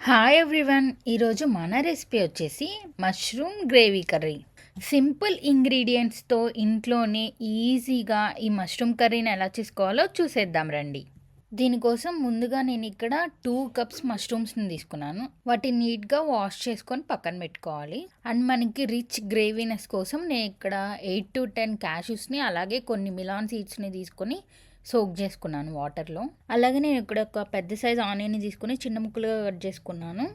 Hi everyone, ఈరోజు మన recipe వచ్చేసి మష్రూమ్ గ్రేవీ కర్రీ. సింపుల్ ఇంగ్రీడియంట్స్తో ఇంట్లోనే ఈజీగా ఈ మష్రూమ్ కర్రీని ఎలా చేసుకోవాలో చూసేద్దాం రండి. దీనికోసం ముందుగా నేను ఇక్కడ 2 కప్స్ మష్రూమ్స్ని తీసుకున్నాను. వాటిని నీట్గా వాష్ చేసుకొని పక్కన పెట్టుకోవాలి. అండ్ మనకి రిచ్ గ్రేవీనెస్ కోసం నేను ఇక్కడ 8 to 10 క్యాష్యూస్ని అలాగే కొన్ని మిలాన్ సీడ్స్ని తీసుకొని సోక్ చేసుకున్నాను వాటర్లో. అలాగే నేను ఇక్కడ ఒక పెద్ద సైజ్ ఆనియన్ని తీసుకుని చిన్న ముక్కలుగా కట్ చేసుకున్నాను.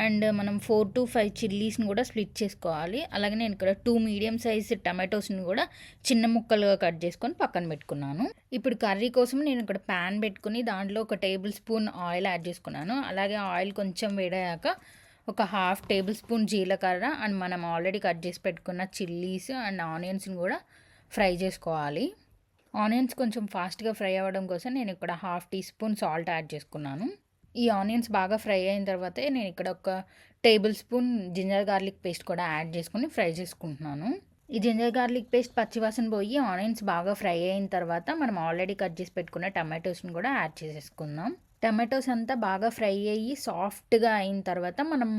అండ్ మనం 4 to 5 చిల్లీస్ని కూడా స్ప్లిట్ చేసుకోవాలి. అలాగే నేను ఇక్కడ 2 మీడియం సైజ్ టమాటోస్ని కూడా చిన్న ముక్కలుగా కట్ చేసుకొని పక్కన పెట్టుకున్నాను. ఇప్పుడు కర్రీ కోసం నేను ఇక్కడ ప్యాన్ పెట్టుకుని దాంట్లో ఒక టేబుల్ స్పూన్ ఆయిల్ యాడ్ చేసుకున్నాను. అలాగే ఆయిల్ కొంచెం వేడాక ఒక 1/2 టేబుల్ స్పూన్ జీలకర్ర అండ్ మనం ఆల్రెడీ కట్ చేసి పెట్టుకున్న చిల్లీస్ అండ్ ఆనియన్స్ని కూడా ఫ్రై చేసుకోవాలి. ఆనియన్స్ కొంచెం ఫాస్ట్గా ఫ్రై అవ్వడం కోసం నేను ఇక్కడ 1/2 టీ స్పూన్ సాల్ట్ యాడ్ చేసుకున్నాను. ఈ ఆనియన్స్ బాగా ఫ్రై అయిన తర్వాతే నేను ఇక్కడ ఒక tablespoon ginger garlic paste కూడా యాడ్ చేసుకుని ఫ్రై చేసుకుంటున్నాను. ఈ జింజర్ గార్లిక్ పేస్ట్ పచ్చివాసన పోయి ఆనియన్స్ బాగా ఫ్రై అయిన తర్వాత మనం ఆల్రెడీ కట్ చేసి పెట్టుకున్న టమాటోస్ని కూడా యాడ్ చేసేసుకుందాం. టమాటోస్ అంతా బాగా ఫ్రై అయ్యి సాఫ్ట్గా అయిన తర్వాత మనం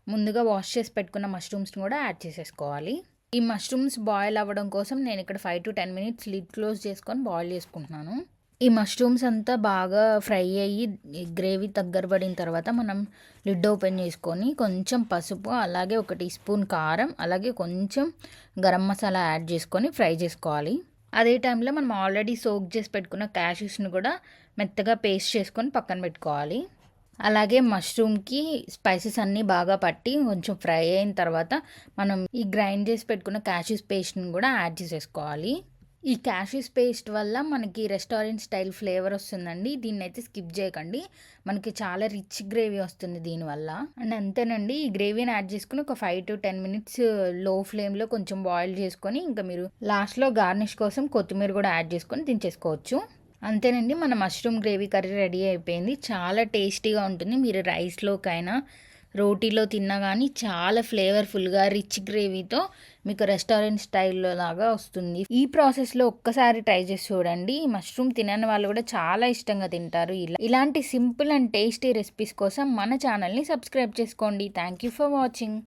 ముందుగా వాష్ చేసి పెట్టుకున్న మష్రూమ్స్ని కూడా యాడ్ చేసేసుకోవాలి. ఈ మష్రూమ్స్ బాయిల్ అవ్వడం కోసం నేను ఇక్కడ 5 to 10 మినిట్స్ లిడ్ క్లోజ్ చేసుకొని బాయిల్ చేసుకుంటున్నాను. ఈ మష్రూమ్స్ అంతా బాగా ఫ్రై అయ్యి గ్రేవీ దగ్గర పడిన తర్వాత మనం లిడ్ ఓపెన్ చేసుకొని కొంచెం పసుపు అలాగే 1 టీ స్పూన్ కారం అలాగే కొంచెం గరం మసాలా యాడ్ చేసుకొని ఫ్రై చేసుకోవాలి. అదే టైంలో మనం ఆల్రెడీ సోక్ చేసి పెట్టుకున్న క్యాష్యూస్ని కూడా మెత్తగా పేస్ట్ చేసుకొని పక్కన పెట్టుకోవాలి. అలాగే మష్రూమ్కి స్పైసెస్ అన్నీ బాగా పట్టి కొంచెం ఫ్రై అయిన తర్వాత మనం ఈ గ్రైండ్ చేసి పెట్టుకున్న క్యాష్యూస్ పేస్ట్ని కూడా యాడ్ చేసేసుకోవాలి. ఈ క్యాష్యూస్ పేస్ట్ వల్ల మనకి రెస్టారెంట్ స్టైల్ ఫ్లేవర్ వస్తుందండి. దీన్ని అయితే స్కిప్ చేయకండి, మనకి చాలా రిచ్ గ్రేవీ వస్తుంది దీనివల్ల. అండ్ అంతేనండి, ఈ గ్రేవీని యాడ్ చేసుకుని ఒక 5 to 10 మినిట్స్ లో ఫ్లేమ్లో కొంచెం బాయిల్ చేసుకొని ఇంకా మీరు లాస్ట్లో గార్నిష్ కోసం కొత్తిమీర కూడా యాడ్ చేసుకొని దించేసుకోవచ్చు. అంతేనండి, మన మష్రూమ్ గ్రేవీ కర్రీ రెడీ అయిపోయింది. చాలా టేస్టీగా ఉంటుంది. మీరు రైస్లోకైనా రోటీలో తిన్నా కానీ చాలా ఫ్లేవర్ఫుల్గా రిచ్ గ్రేవీతో మీకు రెస్టారెంట్ స్టైల్లో లాగా వస్తుంది. ఈ ప్రాసెస్లో ఒక్కసారి ట్రై చేసి చూడండి. మష్రూమ్ తినని వాళ్ళు కూడా చాలా ఇష్టంగా తింటారు. ఇలాంటి సింపుల్ అండ్ టేస్టీ రెసిపీస్ కోసం మన ఛానల్ని సబ్స్క్రైబ్ చేసుకోండి. Thank you for watching.